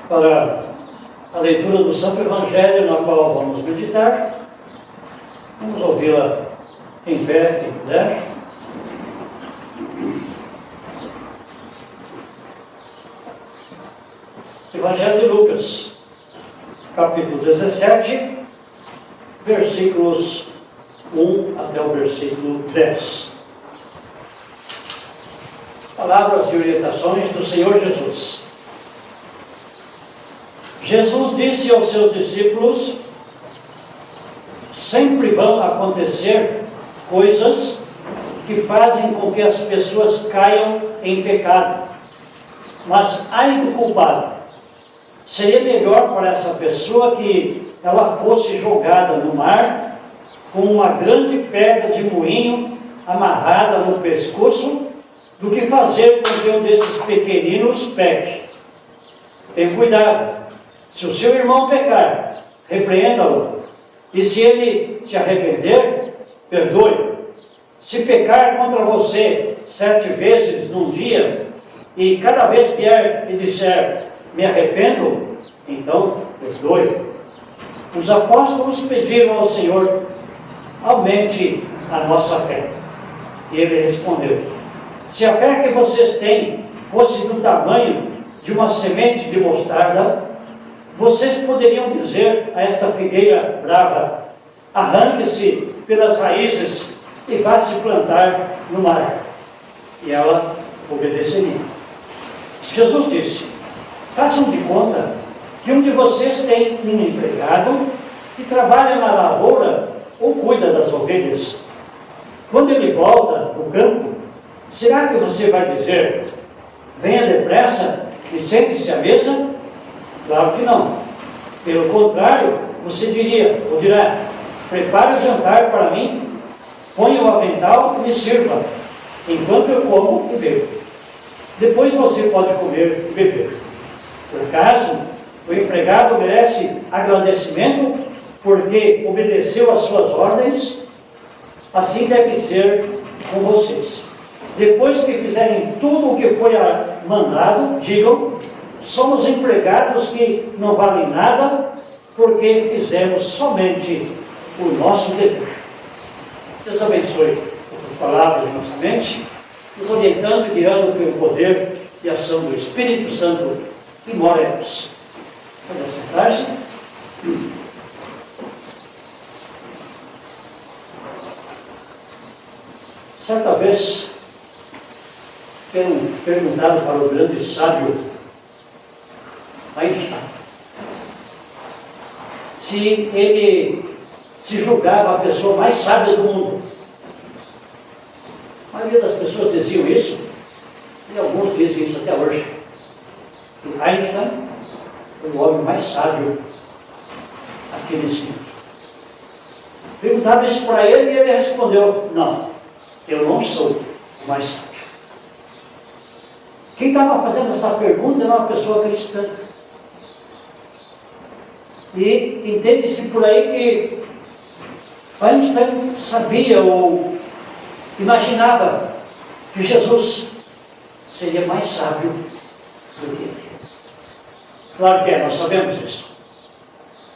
para a leitura do Santo Evangelho, na qual vamos meditar. Vamos ouvi-la em pé, quem puder. Evangelho de Lucas, capítulo 17, versículos 1 até o versículo 10. Palavras e orientações do Senhor Jesus. Jesus disse aos seus discípulos: sempre vão acontecer coisas que fazem com que as pessoas caiam em pecado. Mas ai do culpado! Seria melhor para essa pessoa que ela fosse jogada no mar com uma grande pedra de moinho amarrada no pescoço do que fazer com que um desses pequeninos peque. Tenha cuidado. Se o seu irmão pecar, repreenda-o. E se ele se arrepender, perdoe. Se pecar contra você 7 vezes num dia, e cada vez vier e disser, me arrependo, então perdoe. Os apóstolos pediram ao Senhor, aumente a nossa fé. E ele respondeu, se a fé que vocês têm fosse do tamanho de uma semente de mostarda, vocês poderiam dizer a esta figueira brava, arranque-se pelas raízes e vá se plantar no mar. E ela obedeceria. Jesus disse, façam de conta que um de vocês tem um empregado que trabalha na lavoura ou cuida das ovelhas. Quando ele volta do campo, será que você vai dizer, venha depressa e sente-se à mesa? Claro que não. Pelo contrário, você dirá, prepare o jantar para mim, ponha o avental e me sirva, enquanto eu como e bebo. Depois você pode comer e beber. Por acaso, o empregado merece agradecimento porque obedeceu às suas ordens? Assim deve ser com vocês. Depois que fizerem tudo o que foi mandado, digam, somos empregados que não valem nada, porque fizemos somente o nosso dever. Deus abençoe essas palavras em nossa mente, nos orientando e guiando pelo poder e ação do Espírito Santo que mora em nós. Pode sentar-se. Certa vez, perguntado para o grande sábio Einstein se ele se julgava a pessoa mais sábia do mundo. A maioria das pessoas diziam isso, e alguns dizem isso até hoje. E Einstein foi o homem mais sábio aqui nesse mundo. Perguntaram isso para ele e ele respondeu, não, eu não sou o mais sábio. Quem estava fazendo essa pergunta era uma pessoa cristã. E entende-se por aí que Einstein sabia ou imaginava que Jesus seria mais sábio do que ele. Claro que nós sabemos isso.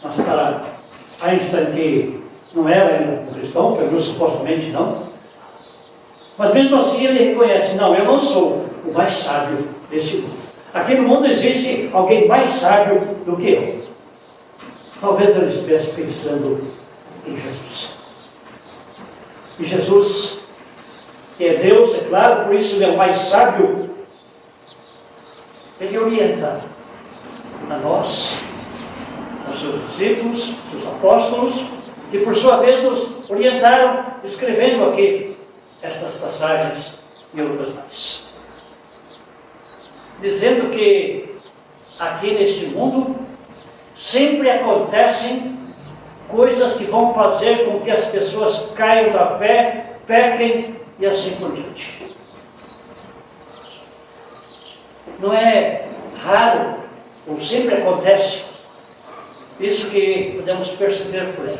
Mas para Einstein, que não era ainda um cristão, pelo menos supostamente não, mas mesmo assim ele reconhece, não, eu não sou o mais sábio deste mundo. Aqui no mundo existe alguém mais sábio do que eu. Talvez ele estivesse pensando em Jesus. E Jesus, que é Deus, é claro, por isso ele é o mais sábio, ele orienta a nós, aos seus discípulos, seus apóstolos, que por sua vez nos orientaram escrevendo aqui estas passagens e outras mais. Dizendo que aqui neste mundo sempre acontecem coisas que vão fazer com que as pessoas caiam da fé, pequem e assim por diante. Não é raro, ou sempre acontece, isso que podemos perceber por aí.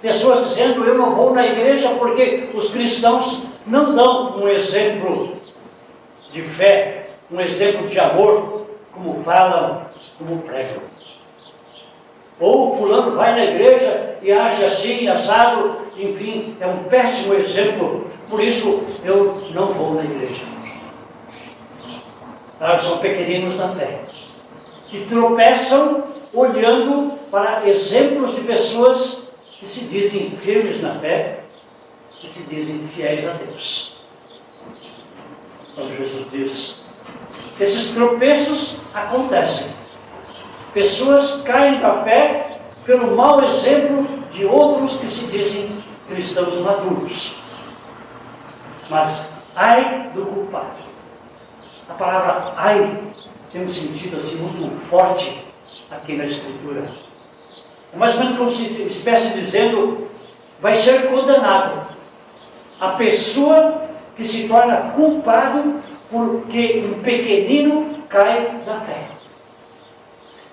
Pessoas dizendo, eu não vou na igreja porque os cristãos não dão um exemplo de fé, um exemplo de amor, como falam, como pregam. Ou fulano vai na igreja e age assim, assado, enfim, é um péssimo exemplo, por isso eu não vou na igreja. São pequeninos na fé, que tropeçam olhando para exemplos de pessoas que se dizem firmes na fé, que se dizem fiéis a Deus. Como Jesus diz, esses tropeços acontecem. Pessoas caem da fé pelo mau exemplo de outros que se dizem cristãos maduros. Mas ai do culpado. A palavra ai tem um sentido assim muito forte aqui na Escritura. É mais ou menos como se estivesse dizendo, vai ser condenado a pessoa que se torna culpado porque um pequenino cai da fé.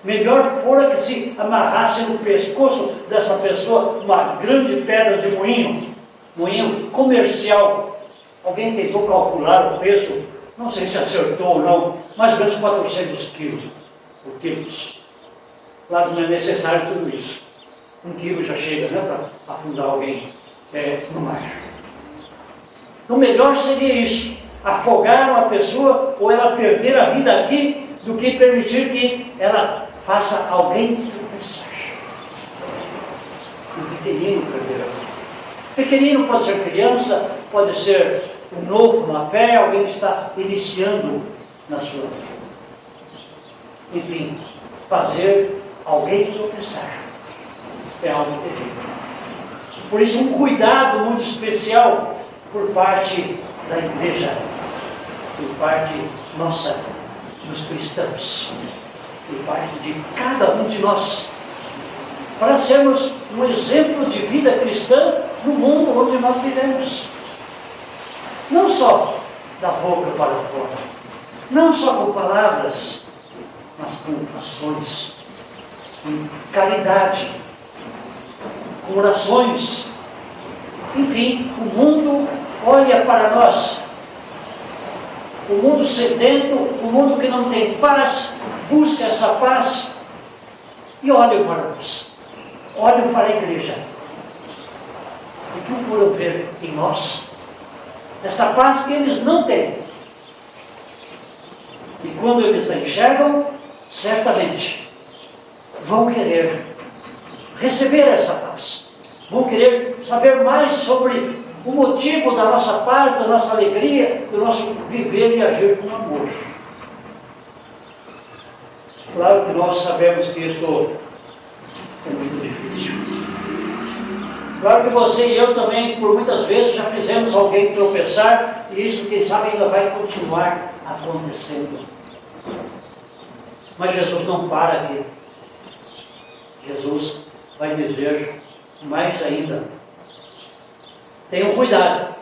Melhor fora que se amarrasse no pescoço dessa pessoa uma grande pedra de moinho comercial. Alguém tentou calcular o peso, não sei se acertou ou não, mais ou menos 400 quilos. Claro, não é necessário tudo isso. 1 quilo já chega, né, para afundar alguém no mar. Então, melhor seria isso, afogar uma pessoa ou ela perder a vida aqui, do que permitir que ela faça alguém tropeçar. Um pequenino perder a vida. Pequenino pode ser criança, pode ser um novo na fé, alguém que está iniciando na sua vida. Enfim, fazer alguém tropeçar é algo terrível. Por isso, um cuidado muito especial por parte da igreja, por parte nossa, dos cristãos, por parte de cada um de nós, para sermos um exemplo de vida cristã no mundo onde nós vivemos. Não só da boca para fora, não só com palavras, mas com ações, com caridade, com orações. Enfim, o mundo olha para nós. O mundo sedento, o mundo que não tem paz, busca essa paz e olha para nós. Olham para a igreja e procuram ver em nós essa paz que eles não têm. E quando eles a enxergam, certamente vão querer receber essa paz. Vão querer saber mais sobre o motivo da nossa paz, da nossa alegria, do nosso viver e agir com amor. Claro que nós sabemos que isto é muito difícil. Claro que você e eu também, por muitas vezes, já fizemos alguém tropeçar, e isso, quem sabe, ainda vai continuar acontecendo. Mas Jesus não para aqui. Jesus vai dizer mais ainda: tenham cuidado,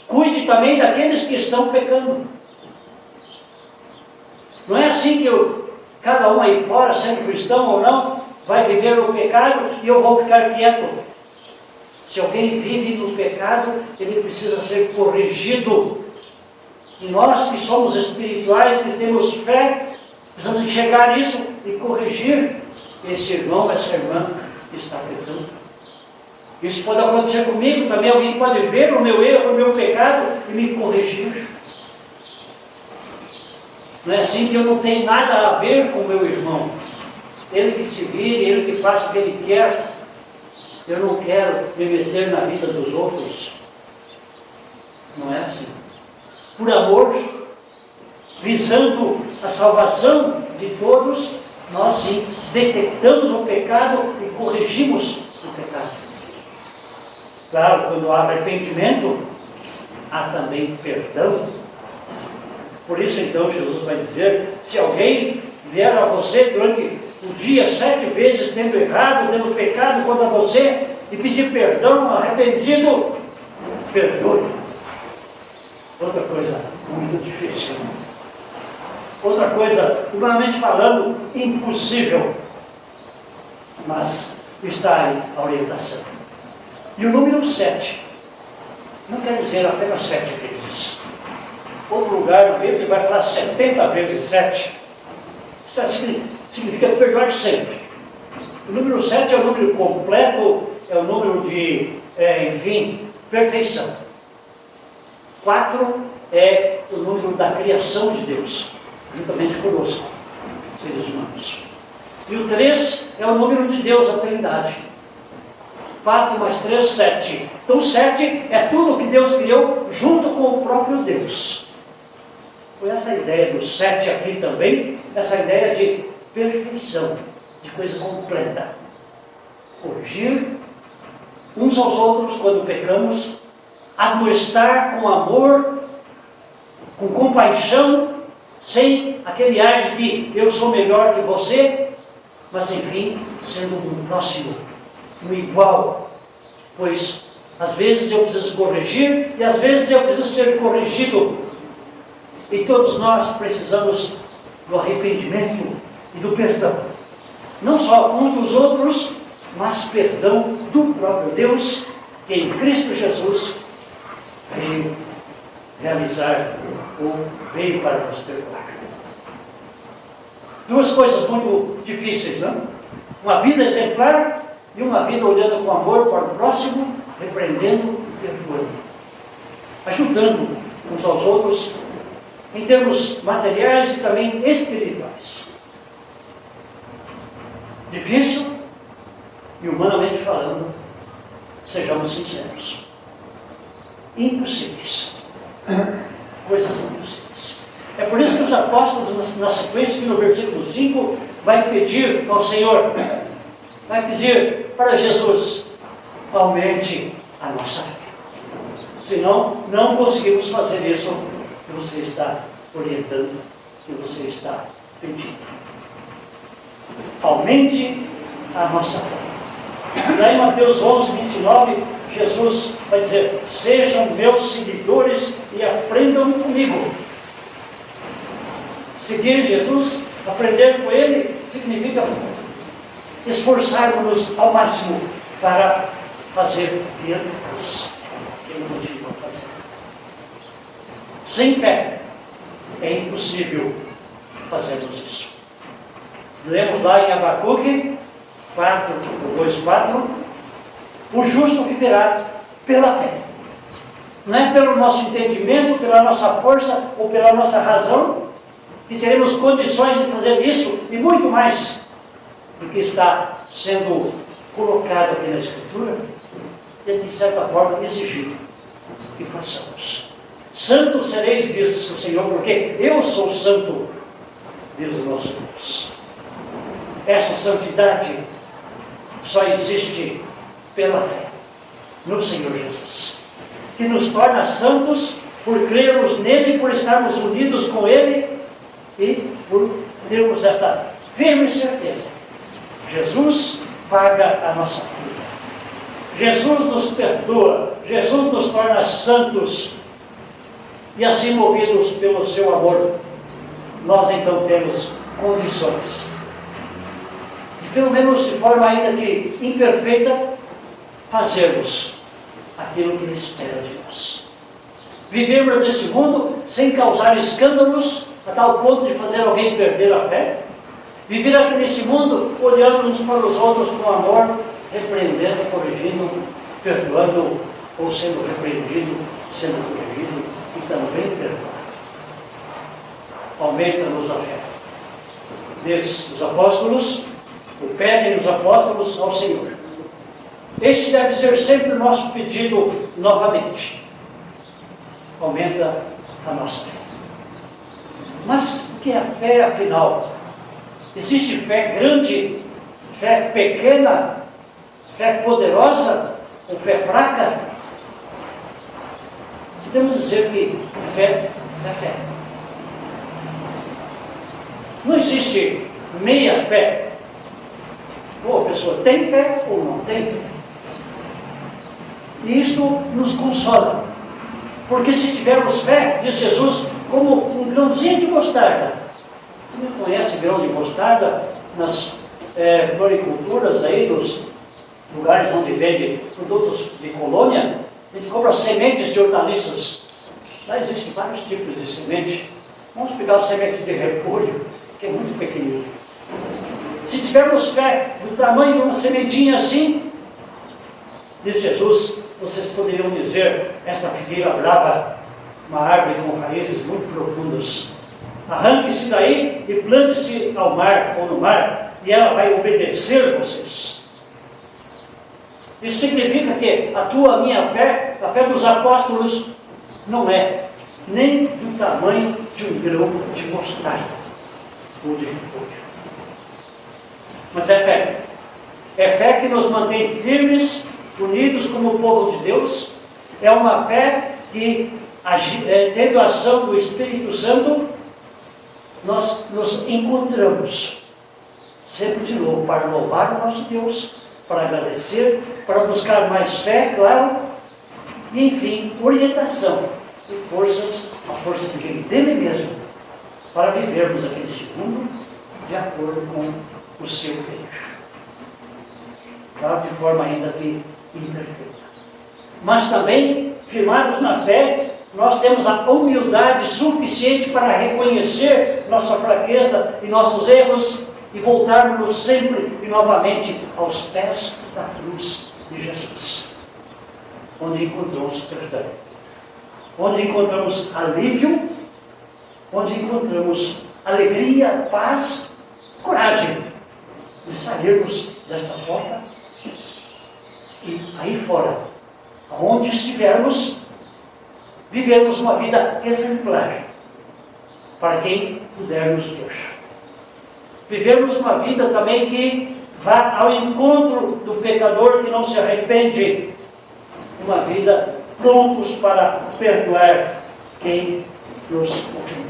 cuide também daqueles que estão pecando. Não é assim que cada um aí fora, sendo cristão ou não, vai viver no pecado e eu vou ficar quieto. Se alguém vive no pecado, ele precisa ser corrigido. E nós que somos espirituais, que temos fé, precisamos enxergar isso e corrigir esse irmão, essa irmã que está pecando. Isso pode acontecer comigo também. Alguém pode ver o meu erro, o meu pecado e me corrigir. Não é assim que eu não tenho nada a ver com o meu irmão. Ele que se vire, ele que faça o que ele quer. Eu não quero me meter na vida dos outros. Não é assim. Por amor, visando a salvação de todos, nós sim detectamos o pecado e corrigimos o pecado. Claro, quando há arrependimento, há também perdão. Por isso, então, Jesus vai dizer: se alguém vier a você durante o dia 7 vezes tendo errado, tendo pecado contra você, e pedir perdão, arrependido, perdoe. Outra coisa muito difícil. Outra coisa, humanamente falando, impossível. Mas está aí a orientação. E o número 7 não quer dizer apenas 7 vezes. Outro lugar, no Bíblia, vai falar 70 vezes 7. significa perdoar sempre. O número 7 é o número completo, é o número de, perfeição. 4 é o número da criação de Deus, juntamente conosco, seres humanos. E o 3 é o número de Deus, a Trindade. 4 mais 3, 7. Então 7 é tudo que Deus criou junto com o próprio Deus. Foi essa ideia do 7 aqui também, essa ideia de perfeição, de coisa completa. Corrigir uns aos outros quando pecamos, admoestar com amor, com compaixão, sem aquele ar de que eu sou melhor que você, mas enfim, sendo um próximo, um igual, pois às vezes eu preciso corrigir e às vezes eu preciso ser corrigido. E todos nós precisamos do arrependimento e do perdão. Não só uns dos outros, mas perdão do próprio Deus, que em Cristo Jesus veio realizar ou veio para nos perdoar. Duas coisas muito difíceis, não? Uma vida exemplar e uma vida olhando com amor para o próximo, repreendendo e perdoando. Ajudando uns aos outros em termos materiais e também espirituais. Difícil e humanamente falando, sejamos sinceros, impossíveis. Coisas impossíveis. É por isso que os apóstolos, na sequência, no versículo 5, vai pedir ao Senhor, vai pedir para Jesus, aumente a nossa fé. Senão, não conseguimos fazer isso que você está orientando, que você está pedindo. Aumente a nossa fé. Lá em Mateus 11, 29, Jesus vai dizer, sejam meus seguidores e aprendam comigo. Seguir Jesus, aprender com Ele, significa esforçarmos-nos ao máximo para fazer o que Ele faz, o que Ele nos diz a fazer. Sem fé, é impossível fazermos isso. Lemos lá em Abacuque 2:4, o justo viverá pela fé. Não é pelo nosso entendimento, pela nossa força ou pela nossa razão, que teremos condições de fazer isso e muito mais do que está sendo colocado aqui na Escritura, e de certa forma exigido que façamos. Santos sereis, diz o Senhor, porque eu sou santo, diz o nosso Deus. Essa santidade só existe pela fé no Senhor Jesus, que nos torna santos por crermos nele, por estarmos unidos com ele e por termos esta firme certeza. Jesus paga a nossa culpa. Jesus nos perdoa, Jesus nos torna santos e assim movidos pelo seu amor, nós então temos condições de, pelo menos de forma ainda que imperfeita, fazermos aquilo que Ele espera de nós. Vivemos neste mundo sem causar escândalos a tal ponto de fazer alguém perder a fé. Viver aqui neste mundo olhando uns para os outros com amor, repreendendo, corrigindo, perdoando ou sendo repreendido, sendo corrigido e também perdoado. Aumenta-nos a fé. Diz os apóstolos, ou pedem os apóstolos ao Senhor. Este deve ser sempre o nosso pedido novamente. Aumenta a nossa fé. Mas o que é a fé, afinal? Existe fé grande, fé pequena, fé poderosa ou fé fraca? Podemos dizer que fé é fé. Não existe meia fé. Ou a pessoa tem fé ou não tem fé. E isto nos consola. Porque se tivermos fé, diz Jesus, como um grãozinho de mostarda. Você não conhece grão de mostarda nas floriculturas aí, nos lugares onde vende produtos de colônia? A gente compra sementes de hortaliças. Lá existem vários tipos de semente. Vamos pegar a semente de repolho, que é muito pequenino. Se tivermos fé do tamanho de uma sementinha assim, diz Jesus, vocês poderiam dizer, esta figueira brava, uma árvore com raízes muito profundas, arranque-se daí e plante-se ao mar ou no mar, e ela vai obedecer vocês. Isso significa que a minha fé, a fé dos apóstolos, não é nem do tamanho de um grão de mostarda ou de repolho. Mas é fé. É fé que nos mantém firmes, unidos como povo de Deus. É uma fé que, tendo a ação do Espírito Santo, nós nos encontramos sempre de novo para louvar o nosso Deus, para agradecer, para buscar mais fé, claro, e enfim, orientação e forças, a força que vem dele mesmo, para vivermos aqui neste mundo de acordo com o seu querer. Claro, de forma ainda que imperfeita. Mas também, firmados na fé, nós temos a humildade suficiente para reconhecer nossa fraqueza e nossos erros e voltarmos sempre e novamente aos pés da cruz de Jesus, onde encontramos perdão, onde encontramos alívio, onde encontramos alegria, paz, coragem de sairmos desta porta e aí fora, aonde estivermos, vivemos uma vida exemplar para quem pudermos ver. Vivemos uma vida também que vá ao encontro do pecador que não se arrepende, uma vida prontos para perdoar quem nos ofendeu.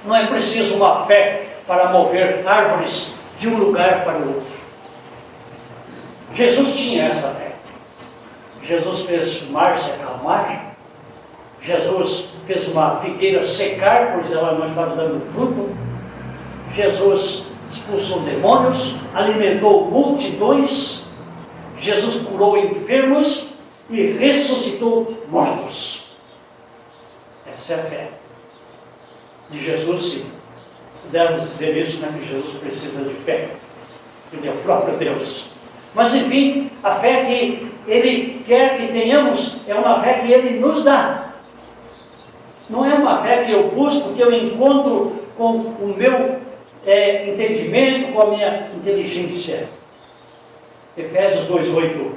Não é preciso uma fé para mover árvores de um lugar para o outro. Jesus tinha essa fé. Jesus fez o mar se acalmar. Jesus fez uma figueira secar, pois ela não estava dando fruto. Jesus expulsou demônios, alimentou multidões. Jesus curou enfermos e ressuscitou mortos. Essa é a fé de Jesus, sim. Podemos dizer isso, né, que Jesus precisa de fé. Ele é o próprio Deus. Mas, enfim, a fé que Ele quer que tenhamos é uma fé que Ele nos dá. Não é uma fé que eu busco, que eu encontro com o meu entendimento, com a minha inteligência. Efésios 2:8.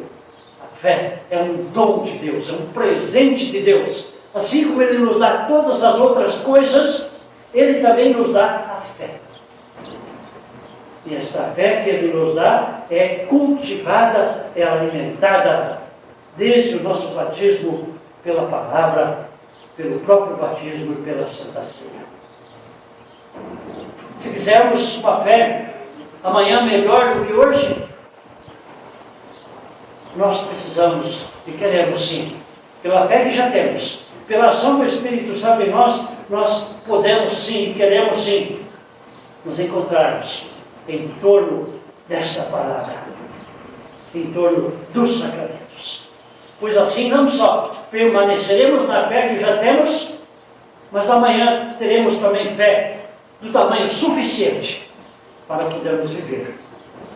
A fé é um dom de Deus, é um presente de Deus. Assim como Ele nos dá todas as outras coisas, Ele também nos dá a fé. E esta fé que Ele nos dá é cultivada, é alimentada desde o nosso batismo pela palavra, pelo próprio batismo e pela Santa Ceia. Se quisermos uma fé amanhã melhor do que hoje, nós precisamos e queremos sim, pela fé que já temos, pela ação do Espírito Santo em nós podemos sim e queremos sim nos encontrarmos em torno desta palavra, em torno dos sacramentos. Pois assim não só permaneceremos na fé que já temos, mas amanhã teremos também fé do tamanho suficiente para podermos viver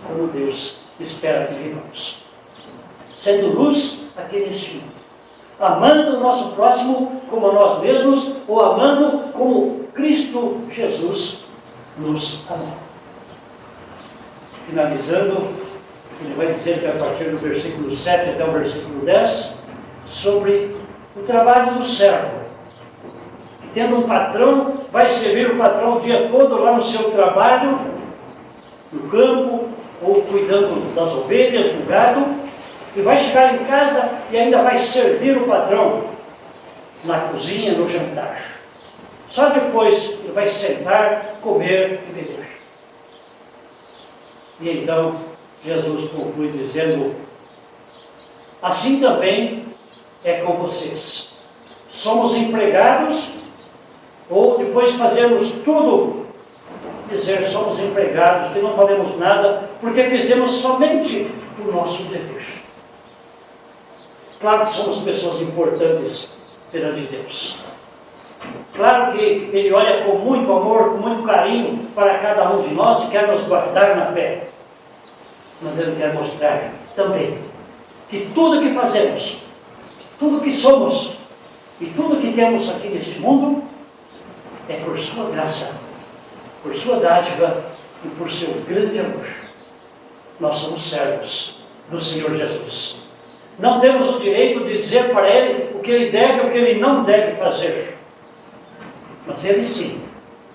como Deus espera que vivamos. Sendo luz aqui neste mundo, amando o nosso próximo como a nós mesmos, ou amando como Cristo Jesus nos amou. Finalizando, ele vai dizer que a partir do versículo 7 até o versículo 10, sobre o trabalho do servo, que tendo um patrão, vai servir o patrão o dia todo lá no seu trabalho, no campo, ou cuidando das ovelhas, do gado, e vai chegar em casa e ainda vai servir o patrão na cozinha, no jantar. Só depois ele vai sentar, comer e beber. E então Jesus conclui dizendo: assim também é com vocês. Somos empregados, ou depois de fazermos tudo, dizer somos empregados, que não falemos nada, porque fizemos somente o nosso dever. Claro que somos pessoas importantes perante Deus. Claro que Ele olha com muito amor, com muito carinho para cada um de nós e quer nos guardar na fé. Mas Ele quer mostrar também que tudo que fazemos, tudo que somos e tudo que temos aqui neste mundo é por Sua graça, por Sua dádiva e por Seu grande amor. Nós somos servos do Senhor Jesus. Não temos o direito de dizer para Ele o que Ele deve e o que Ele não deve fazer. Mas Ele sim,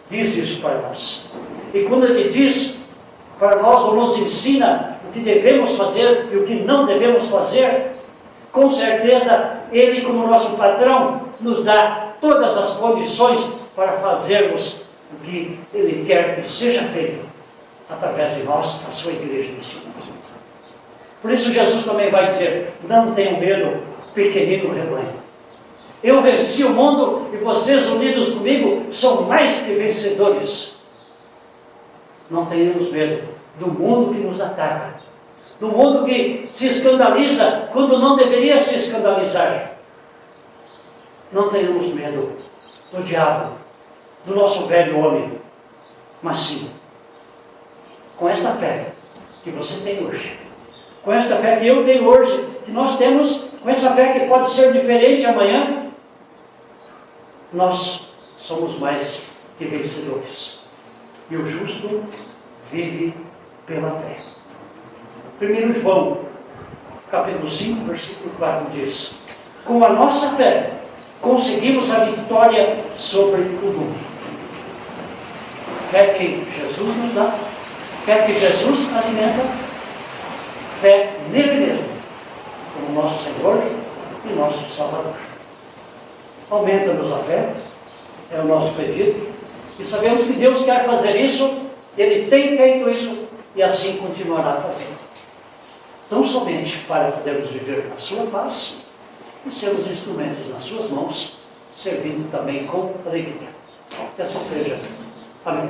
diz isso para nós. E quando Ele diz para nós ou nos ensina o que devemos fazer e o que não devemos fazer, com certeza Ele, como nosso patrão, nos dá todas as condições para fazermos o que Ele quer que seja feito através de nós, a sua igreja neste mundo. Por isso Jesus também vai dizer: não tenham medo, pequenino rebanho. Eu venci o mundo e vocês unidos comigo são mais que vencedores. Não tenhamos medo do mundo que nos ataca, do mundo que se escandaliza quando não deveria se escandalizar. Não tenhamos medo do diabo, do nosso velho homem, mas sim, com esta fé que você tem hoje, com esta fé que eu tenho hoje, que nós temos, com essa fé que pode ser diferente amanhã, nós somos mais que vencedores. E o justo vive pela fé. 1 João, capítulo 5, versículo 4 diz: com a nossa fé, conseguimos a vitória sobre o mundo. Fé que Jesus nos dá, fé que Jesus alimenta, fé nele mesmo, como nosso Senhor e nosso Salvador. Aumenta-nos a fé, é o nosso pedido, e sabemos que Deus quer fazer isso, Ele tem feito isso, e assim continuará fazendo. Tão somente para podermos viver na sua paz, e sermos instrumentos nas suas mãos, servindo também com alegria. Que assim seja. Amém.